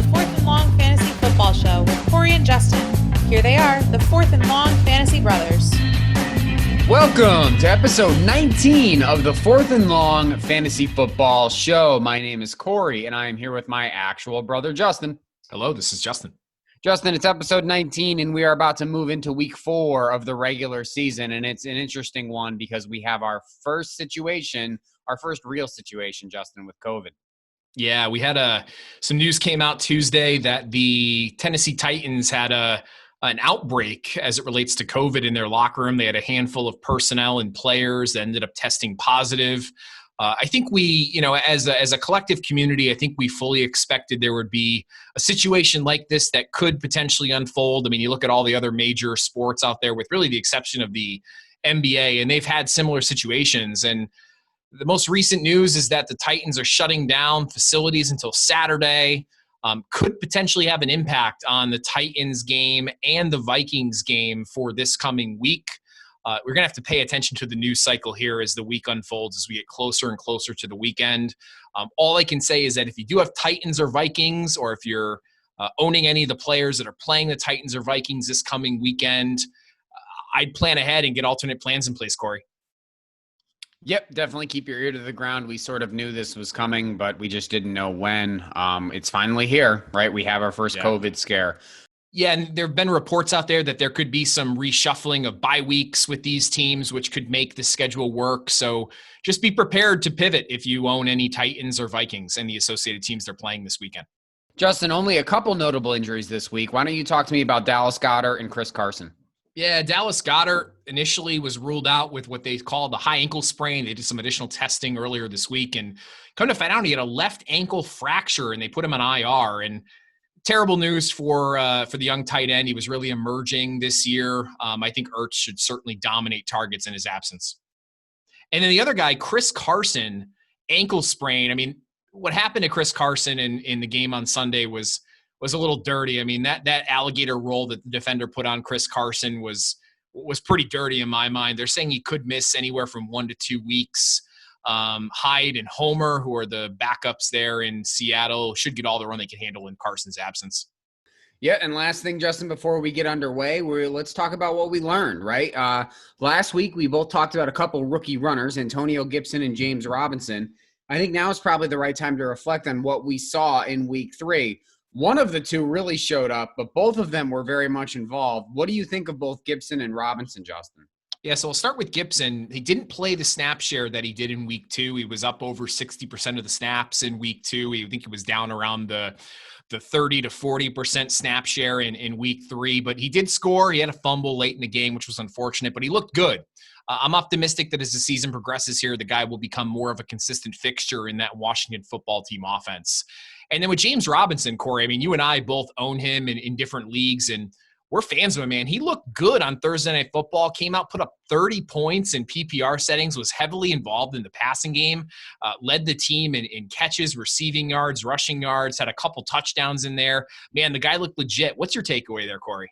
the Fourth and Long Fantasy Football Show with Corey and Justin. Here they are, the Fourth and Long Fantasy Brothers. Welcome to episode 19 of the Fourth and Long Fantasy Football Show. My name is Corey, and I am here with my actual brother, Justin. Hello, this is Justin. Justin, it's episode 19, and we are about to move into week 4 of the regular season, and it's an interesting one because we have our first real situation, Justin, with COVID. Yeah, we had some news came out Tuesday that the Tennessee Titans had an outbreak as it relates to COVID in their locker room. They had a handful of personnel and players that ended up testing positive. I think we, as a collective community, I think we fully expected there would be a situation like this that could potentially unfold. I mean, you look at all the other major sports out there with really the exception of the NBA, and they've had similar situations. And the most recent news is that the Titans are shutting down facilities until Saturday. Could potentially have an impact on the Titans game and the Vikings game for this coming week. We're going to have to pay attention to the news cycle here as the week unfolds, as we get closer and closer to the weekend. All I can say is that if you do have Titans or Vikings, or if you're owning any of the players that are playing the Titans or Vikings this coming weekend, I'd plan ahead and get alternate plans in place, Corey. Yep, definitely keep your ear to the ground. We sort of knew this was coming, but we just didn't know when. It's finally here, right? We have our first COVID scare. Yeah, and there have been reports out there that there could be some reshuffling of bye weeks with these teams, which could make the schedule work. So just be prepared to pivot if you own any Titans or Vikings and the associated teams they're playing this weekend. Justin, only a couple notable injuries this week. Why don't you talk to me about Dallas Goedert and Chris Carson? Yeah, Dallas Goedert initially was ruled out with what they call the high ankle sprain. They did some additional testing earlier this week, and come to find out he had a left ankle fracture, and they put him on IR. And terrible news for the young tight end. He was really emerging this year. I think Ertz should certainly dominate targets in his absence. And then the other guy, Chris Carson, ankle sprain. I mean, what happened to Chris Carson in the game on Sunday was a little dirty. I mean, that alligator roll that the defender put on Chris Carson was pretty dirty in my mind. They're saying he could miss anywhere from 1 to 2 weeks. Hyde and Homer, who are the backups there in Seattle, should get all the run they can handle in Carson's absence. Yeah, and last thing, Justin, before we get underway, let's talk about what we learned, right? Last week, we both talked about a couple rookie runners, Antonio Gibson and James Robinson. I think now is probably the right time to reflect on what we saw in week 3. One of the two really showed up, but both of them were very much involved. What do you think of both Gibson and Robinson, Justin? Yeah, so we'll start with Gibson. He didn't play the snap share that he did in week 2. He was up over 60% of the snaps in week 2. I think he was down around the 30 to 40% snap share in week 3, but he did score. He had a fumble late in the game, which was unfortunate, but he looked good. I'm optimistic that as the season progresses here, the guy will become more of a consistent fixture in that Washington football team offense. And then with James Robinson, Corey, I mean, you and I both own him in different leagues, and we're fans of him, man. He looked good on Thursday Night Football, came out, put up 30 points in PPR settings, was heavily involved in the passing game, led the team in catches, receiving yards, rushing yards, had a couple touchdowns in there. Man, the guy looked legit. What's your takeaway there, Corey?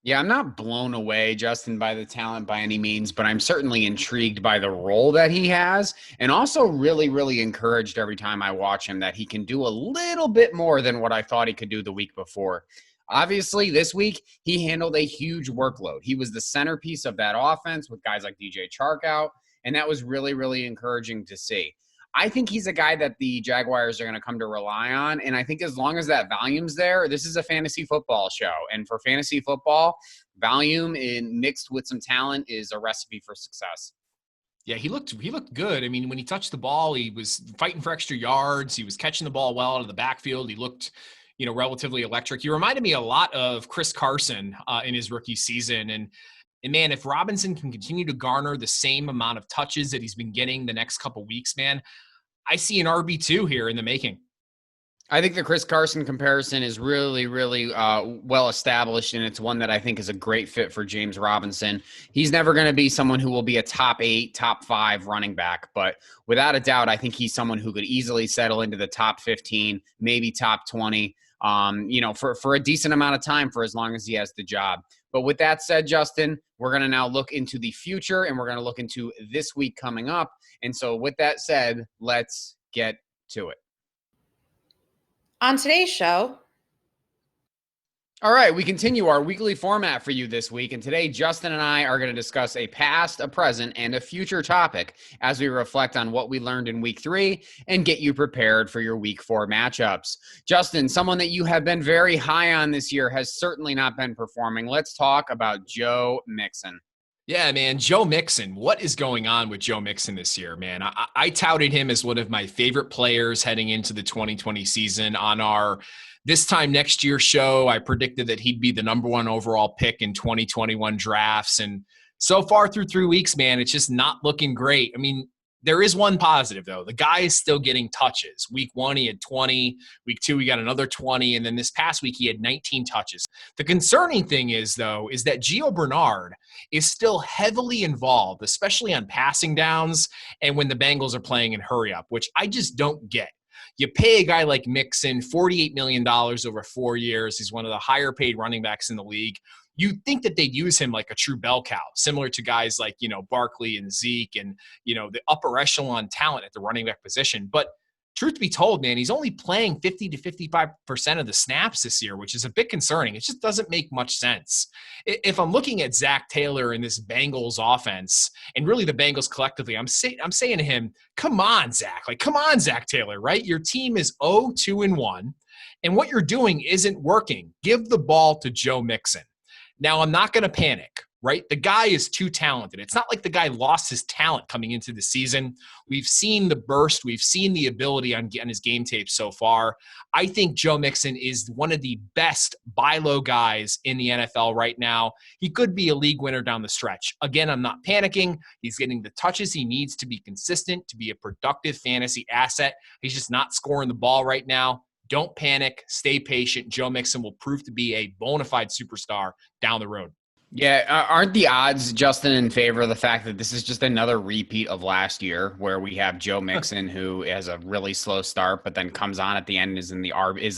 Yeah, I'm not blown away, Justin, by the talent by any means, but I'm certainly intrigued by the role that he has, and also really, really encouraged every time I watch him that he can do a little bit more than what I thought he could do the week before. Obviously, this week, he handled a huge workload. He was the centerpiece of that offense with guys like DJ Chark out, and that was really, really encouraging to see. I think he's a guy that the Jaguars are going to come to rely on, and I think as long as that volume's there, this is a fantasy football show. And for fantasy football, volume mixed with some talent is a recipe for success. Yeah, he looked good. I mean, when he touched the ball, he was fighting for extra yards. He was catching the ball well out of the backfield. He looked relatively electric. He reminded me a lot of Chris Carson in his rookie season. And man, if Robinson can continue to garner the same amount of touches that he's been getting the next couple weeks, man, I see an RB2 here in the making. I think the Chris Carson comparison is really, really well established, and it's one that I think is a great fit for James Robinson. He's never going to be someone who will be a top 8, top 5 running back, but without a doubt, I think he's someone who could easily settle into the top 15, maybe top 20, for a decent amount of time for as long as he has the job. But with that said, Justin, we're going to now look into the future, and we're going to look into this week coming up. And so with that said, let's get to it. On today's show, All right, we continue our weekly format for you this week. And today, Justin and I are going to discuss a past, a present, and a future topic as we reflect on what we learned in week 3 and get you prepared for your week 4 matchups. Justin, someone that you have been very high on this year has certainly not been performing. Let's talk about Joe Mixon. Yeah, man. Joe Mixon. What is going on with Joe Mixon this year, man? I touted him as one of my favorite players heading into the 2020 season. On our This Time Next Year show, I predicted that he'd be the number 1 overall pick in 2021 drafts. And so far through 3 weeks, man, it's just not looking great. I mean, there is one positive, though. The guy is still getting touches. Week 1, he had 20. Week 2, he got another 20. And then this past week, he had 19 touches. The concerning thing is, though, is that Gio Bernard is still heavily involved, especially on passing downs and when the Bengals are playing in hurry up, which I just don't get. You pay a guy like Mixon $48 million over 4 years. He's one of the higher paid running backs in the league. You'd think that they'd use him like a true bell cow, similar to guys like, Barkley and Zeke and, the upper echelon talent at the running back position. But truth be told, man, he's only playing 50 to 55% of the snaps this year, which is a bit concerning. It just doesn't make much sense. If I'm looking at Zach Taylor in this Bengals offense, and really the Bengals collectively, I'm saying to him, come on, Zach. Come on, Zach Taylor, right? Your team is 0-2-1, and what you're doing isn't working. Give the ball to Joe Mixon. Now, I'm not going to panic, right? The guy is too talented. It's not like the guy lost his talent coming into the season. We've seen the burst. We've seen the ability on his game tape so far. I think Joe Mixon is one of the best buy low guys in the NFL right now. He could be a league winner down the stretch. Again, I'm not panicking. He's getting the touches he needs to be consistent, to be a productive fantasy asset. He's just not scoring the ball right now. Don't panic. Stay patient. Joe Mixon will prove to be a bona fide superstar down the road. Yeah, aren't the odds, Justin, in favor of the fact that this is just another repeat of last year, where we have Joe Mixon, who has a really slow start, but then comes on at the end, is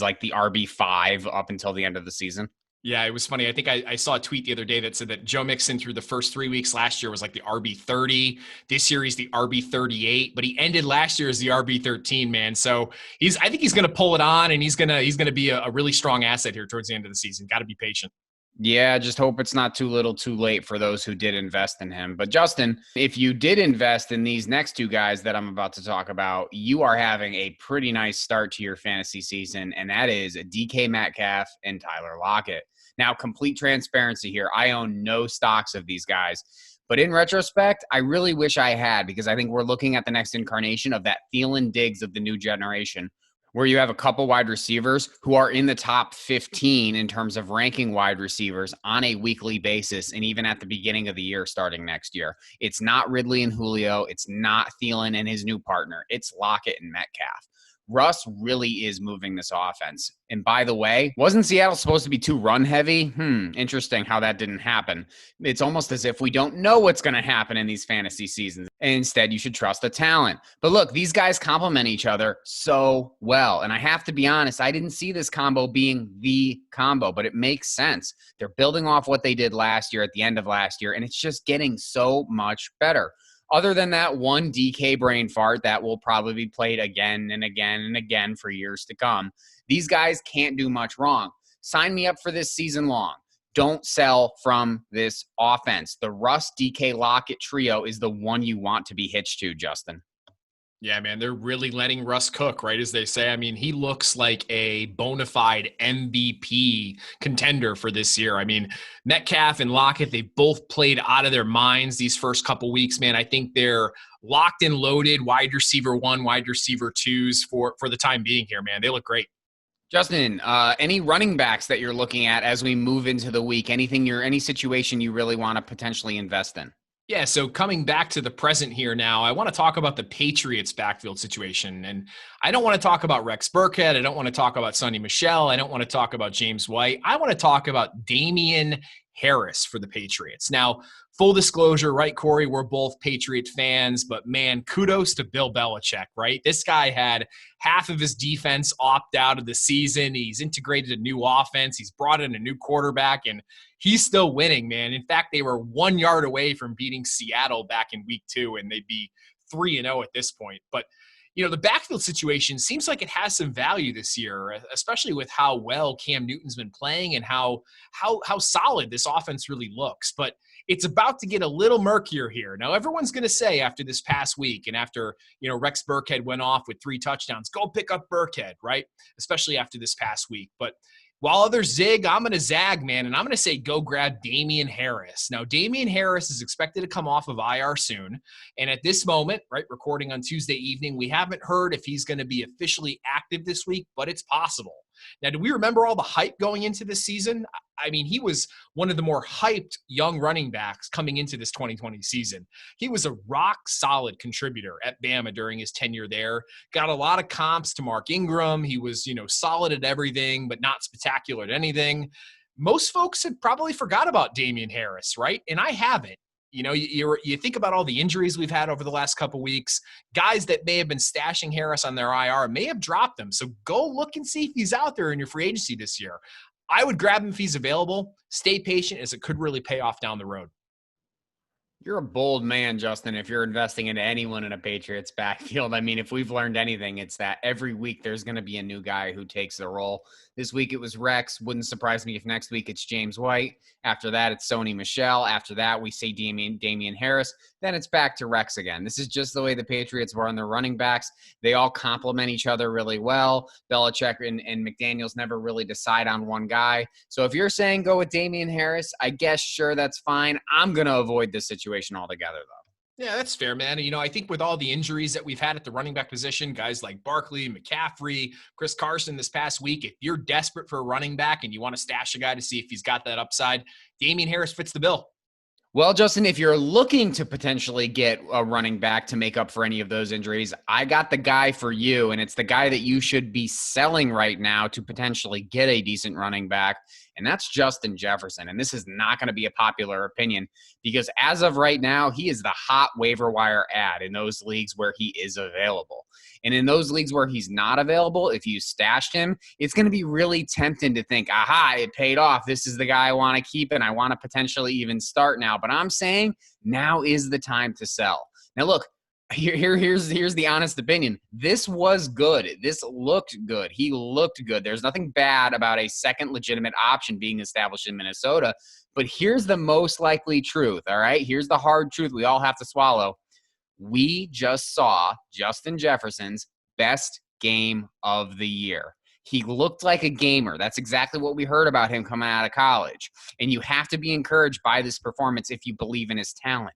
like the RB5 up until the end of the season? Yeah, it was funny. I think I saw a tweet the other day that said that Joe Mixon through the first 3 weeks last year was like the RB30. This year he's the RB38, but he ended last year as the RB13, man. So I think he's going to pull it on, and he's going to be a really strong asset here towards the end of the season. Got to be patient. Yeah, just hope it's not too little too late for those who did invest in him. But Justin, if you did invest in these next 2 guys that I'm about to talk about, you are having a pretty nice start to your fantasy season, and that is DK Metcalf and Tyler Lockett. Now, complete transparency here. I own no stocks of these guys. But in retrospect, I really wish I had, because I think we're looking at the next incarnation of that Thielen Diggs of the new generation, where you have a couple wide receivers who are in the top 15 in terms of ranking wide receivers on a weekly basis, and even at the beginning of the year starting next year. It's not Ridley and Julio. It's not Thielen and his new partner. It's Lockett and Metcalf. Russ really is moving this offense. And by the way, wasn't Seattle supposed to be too run heavy? Interesting how that didn't happen. It's almost as if we don't know what's going to happen in these fantasy seasons. And instead, you should trust the talent. But look, these guys complement each other so well. And I have to be honest, I didn't see this combo being the combo, but it makes sense. They're building off what they did last year at the end of last year, and it's just getting so much better. Other than that one DK brain fart that will probably be played again and again and again for years to come, these guys can't do much wrong. Sign me up for this season long. Don't sell from this offense. The Russ, DK, Lockett trio is the one you want to be hitched to, Justin. Yeah, man, they're really letting Russ cook, right, as they say. I mean, he looks like a bona fide MVP contender for this year. I mean, Metcalf and Lockett, they both played out of their minds these first couple weeks, man. I think they're locked and loaded wide receiver 1, wide receiver 2s for the time being here, man. They look great. Justin, any running backs that you're looking at as we move into the week? Any situation you really want to potentially invest in? Yeah, so coming back to the present here now, I want to talk about the Patriots backfield situation. And I don't want to talk about Rex Burkhead. I don't want to talk about Sonny Michel. I don't want to talk about James White. I want to talk about Damien Harris for the Patriots. Now, full disclosure, right, Corey, we're both Patriot fans, but man, kudos to Bill Belichick, right? This guy had half of his defense opt out of the season. He's integrated a new offense. He's brought in a new quarterback, and he's still winning, man. In fact, they were 1 yard away from beating Seattle back in week 2, and they'd be 3-0 at this point. But the backfield situation seems like it has some value this year, especially with how well Cam Newton's been playing and how solid this offense really looks. But it's about to get a little murkier here. Now, everyone's going to say after this past week and after, Rex Burkhead went off with 3 touchdowns, go pick up Burkhead, right? Especially after this past week. But while others zig, I'm going to zag, man, and I'm going to say go grab Damien Harris. Now, Damien Harris is expected to come off of IR soon, and at this moment, right, recording on Tuesday evening, we haven't heard if he's going to be officially active this week, but it's possible. Now, do we remember all the hype going into this season? I mean, he was one of the more hyped young running backs coming into this 2020 season. He was a rock-solid contributor at Bama during his tenure there. Got a lot of comps to Mark Ingram. He was, solid at everything, but not spectacular at anything. Most folks had probably forgot about Damien Harris, right? And I haven't. You think about all the injuries we've had over the last couple weeks. Guys that may have been stashing Harris on their IR may have dropped him. So go look and see if he's out there in your free agency this year. I would grab him if he's available. Stay patient, as it could really pay off down the road. You're a bold man, Justin, if you're investing into anyone in a Patriots backfield. I mean, if we've learned anything, it's that every week there's going to be a new guy who takes the role. This week it was Rex. Wouldn't surprise me if next week it's James White. After that, it's Sony Michel. After that, we see Damien Harris. Then it's back to Rex again. This is just the way the Patriots run their running backs. They all complement each other really well. Belichick and McDaniels never really decide on one guy. So if you're saying go with Damien Harris, I guess, sure, that's fine. I'm going to avoid this situation altogether, though. Yeah, that's fair, man. I think with all the injuries that we've had at the running back position, guys like Barkley, McCaffrey, Chris Carson this past week, if you're desperate for a running back and you want to stash a guy to see if he's got that upside, Damien Harris fits the bill. Well, Justin, if you're looking to potentially get a running back to make up for any of those injuries, I got the guy for you, and it's the guy that you should be selling right now to potentially get a decent running back, and that's Justin Jefferson. And this is not going to be a popular opinion because as of right now, he is the hot waiver wire ad in those leagues where he is available. And in those leagues where he's not available, if you stashed him, it's going to be really tempting to think, aha, it paid off. This is the guy I want to keep, and I want to potentially even start now. But I'm saying now is the time to sell. Now, look, here's the honest opinion. This was good. This looked good. He looked good. There's nothing bad about a second legitimate option being established in Minnesota. But here's the most likely truth, all right? Here's the hard truth we all have to swallow. We just saw Justin Jefferson's best game of the year. He looked like a gamer. That's exactly what we heard about him coming out of college. And you have to be encouraged by this performance if you believe in his talent.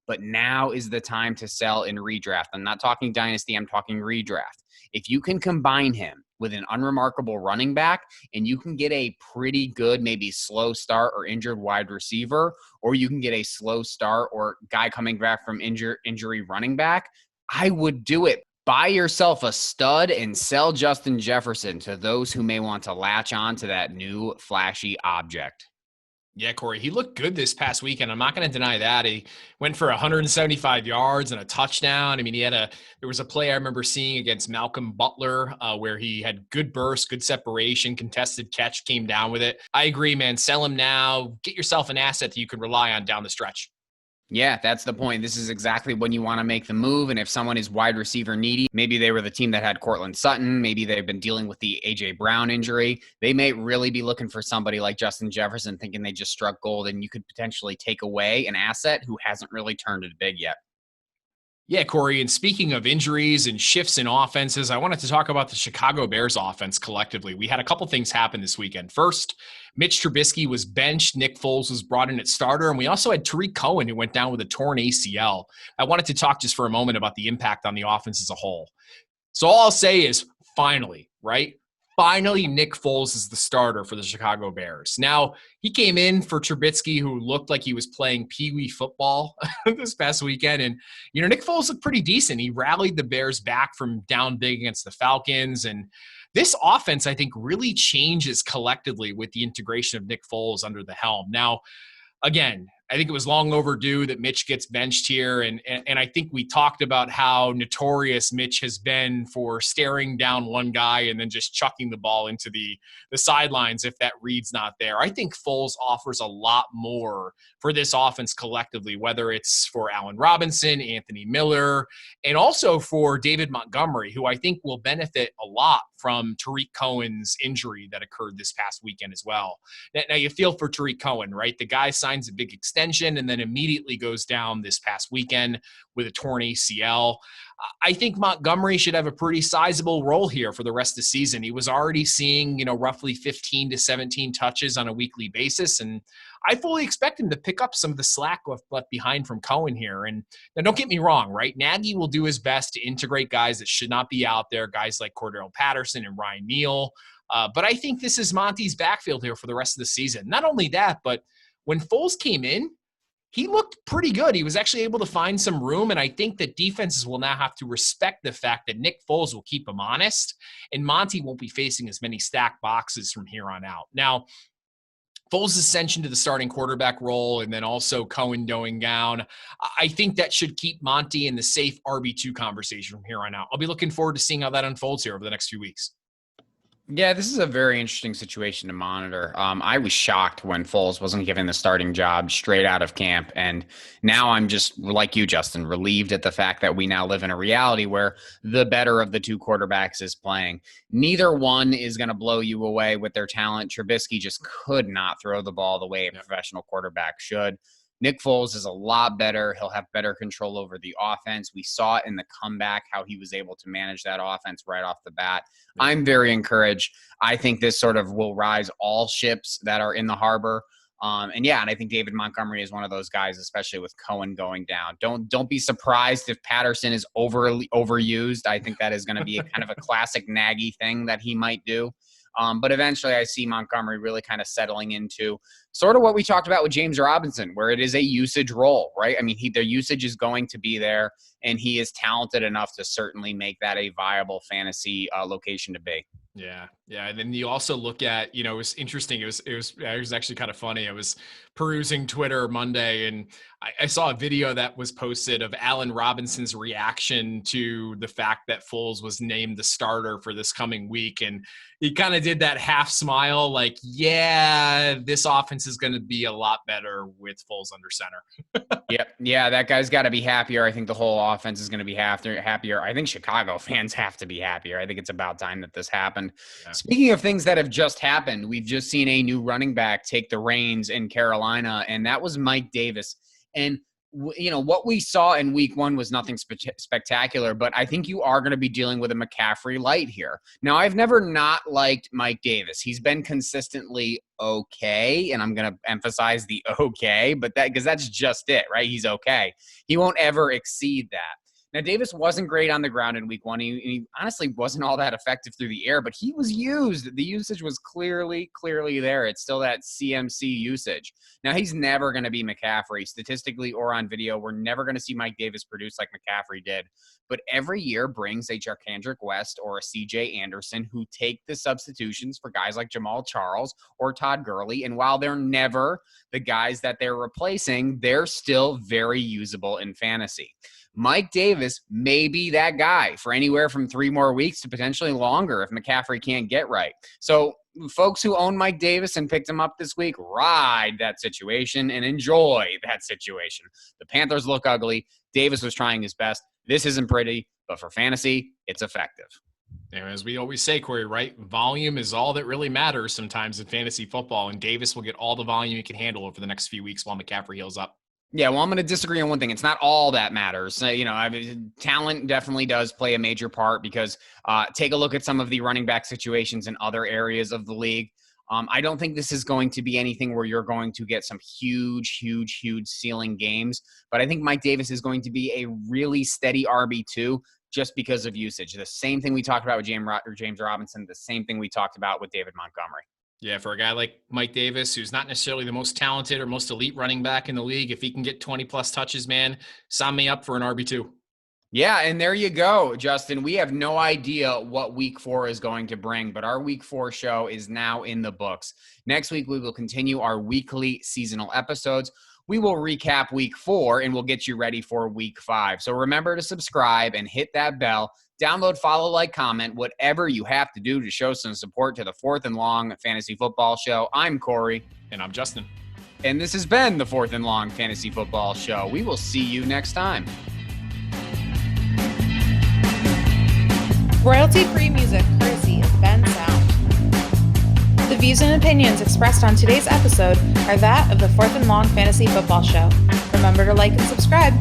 But now is the time to sell in redraft. I'm not talking dynasty. I'm talking redraft. If you can combine him with an unremarkable running back and you can get a pretty good, maybe slow start or injured wide receiver, or you can get a slow start or guy coming back from injury running back, I would do it. Buy yourself a stud and sell Justin Jefferson to those who may want to latch on to that new flashy object. Yeah, Corey, he looked good this past weekend. I'm not going to deny that. He went for 175 yards and a touchdown. I mean, there was a play I remember seeing against Malcolm Butler where he had good burst, good separation, contested catch, came down with it. I agree, man. Sell him now. Get yourself an asset that you can rely on down the stretch. Yeah, that's the point. This is exactly when you want to make the move. And if someone is wide receiver needy, maybe they were the team that had Cortland Sutton, maybe they've been dealing with the A.J. Brown injury, they may really be looking for somebody like Justin Jefferson thinking they just struck gold and you could potentially take away an asset who hasn't really turned it big yet. Yeah, Corey, and speaking of injuries and shifts in offenses, I wanted to talk about the Chicago Bears offense collectively. We had a couple things happen this weekend. First, Mitch Trubisky was benched. Nick Foles was brought in at starter. And we also had Tariq Cohen, who went down with a torn ACL. I wanted to talk just for a moment about the impact on the offense as a whole. So all I'll say is finally, right? Finally, Nick Foles is the starter for the Chicago Bears. Now, he came in for Trubisky, who looked like he was playing peewee football this past weekend. And, Nick Foles looked pretty decent. He rallied the Bears back from down big against the Falcons. And this offense, I think, really changes collectively with the integration of Nick Foles under the helm. Now, again, I think it was long overdue that Mitch gets benched here. And I think we talked about how notorious Mitch has been for staring down one guy and then just chucking the ball into the sidelines if that read's not there. I think Foles offers a lot more for this offense collectively, whether it's for Allen Robinson, Anthony Miller, and also for David Montgomery, who I think will benefit a lot from Tariq Cohen's injury that occurred this past weekend as well. Now you feel for Tariq Cohen, right? The guy signs a big extension and then immediately goes down this past weekend with a torn ACL. I think Montgomery should have a pretty sizable role here for the rest of the season. He was already seeing, roughly 15 to 17 touches on a weekly basis, and I fully expect him to pick up some of the slack left behind from Cohen here. And now don't get me wrong, right? Nagy will do his best to integrate guys that should not be out there, guys like Cordell Patterson and Ryan Neal. But I think this is Monty's backfield here for the rest of the season. Not only that, but when Foles came in, he looked pretty good. He was actually able to find some room, and I think that defenses will now have to respect the fact that Nick Foles will keep him honest, and Monty won't be facing as many stacked boxes from here on out. Now, Foles' ascension to the starting quarterback role and then also Cohen going down, I think that should keep Monty in the safe RB2 conversation from here on out. I'll be looking forward to seeing how that unfolds here over the next few weeks. Yeah, this is a very interesting situation to monitor. I was shocked when Foles wasn't given the starting job straight out of camp. And now I'm just, like you, Justin, relieved at the fact that we now live in a reality where the better of the two quarterbacks is playing. Neither one is going to blow you away with their talent. Trubisky just could not throw the ball the way a professional quarterback should. Nick Foles is a lot better. He'll have better control over the offense. We saw it in the comeback, how he was able to manage that offense right off the bat. I'm very encouraged. I think this sort of will rise all ships that are in the harbor. And I think David Montgomery is one of those guys, especially with Cohen going down. Don't be surprised if Patterson is overused. I think that is going to be a kind of a classic Nagy thing that he might do. But eventually I see Montgomery really kind of settling into sort of what we talked about with James Robinson, where it is a usage role, right? I mean, their usage is going to be there, and he is talented enough to certainly make that a viable fantasy location to be. Yeah. And then you also look at, it was interesting. It was actually kind of funny. I was perusing Twitter Monday, and I saw a video that was posted of Allen Robinson's reaction to the fact that Foles was named the starter for this coming week. And he kind of did that half smile, like, yeah, this offense is going to be a lot better with Foles under center. Yep. Yeah, that guy's got to be happier. I think the whole offense is going to be happier. I think Chicago fans have to be happier. I think it's about time that this happened. Yeah. Speaking of things that have just happened, we've just seen a new running back take the reins in Carolina, and that was Mike Davis. And what we saw in week one was nothing spectacular, but I think you are going to be dealing with a McCaffrey light here. Now, I've never not liked Mike Davis. He's been consistently okay, and I'm going to emphasize the okay, but because that's just it, right? He's okay. He won't ever exceed that. Now, Davis wasn't great on the ground in week one. He honestly wasn't all that effective through the air, but he was used. The usage was clearly there. It's still that CMC usage. Now, he's never going to be McCaffrey. Statistically or on video, we're never going to see Mike Davis produce like McCaffrey did. But every year brings a Jarkandrick West or a CJ Anderson who take the substitutions for guys like Jamal Charles or Todd Gurley. And while they're never the guys that they're replacing, they're still very usable in fantasy. Mike Davis may be that guy for anywhere from 3 more weeks to potentially longer if McCaffrey can't get right. So folks who own Mike Davis and picked him up this week, ride that situation and enjoy that situation. The Panthers look ugly. Davis was trying his best. This isn't pretty, but for fantasy, it's effective. And as we always say, Corey, right? Volume is all that really matters sometimes in fantasy football, and Davis will get all the volume he can handle over the next few weeks while McCaffrey heals up. Yeah, well, I'm going to disagree on one thing. It's not all that matters. Talent definitely does play a major part because take a look at some of the running back situations in other areas of the league. I don't think this is going to be anything where you're going to get some huge ceiling games. But I think Mike Davis is going to be a really steady RB2 just because of usage. The same thing we talked about with James Robinson, the same thing we talked about with David Montgomery. Yeah, for a guy like Mike Davis, who's not necessarily the most talented or most elite running back in the league, if he can get 20-plus touches, man, sign me up for an RB2. Yeah, and there you go, Justin. We have no idea what week 4 is going to bring, but our week 4 show is now in the books. Next week, we will continue our weekly seasonal episodes. we will recap week 4 and we'll get you ready for week 5. So remember to subscribe and hit that bell. Download, follow, like, comment, whatever you have to do to show some support to the Fourth and Long Fantasy Football Show. I'm Corey. And I'm Justin. And this has been the Fourth and Long Fantasy Football Show. We will see you next time. Royalty-free music courtesy of Ben Sound. The views and opinions expressed on today's episode are that of the Fourth and Long Fantasy Football Show. Remember to like and subscribe.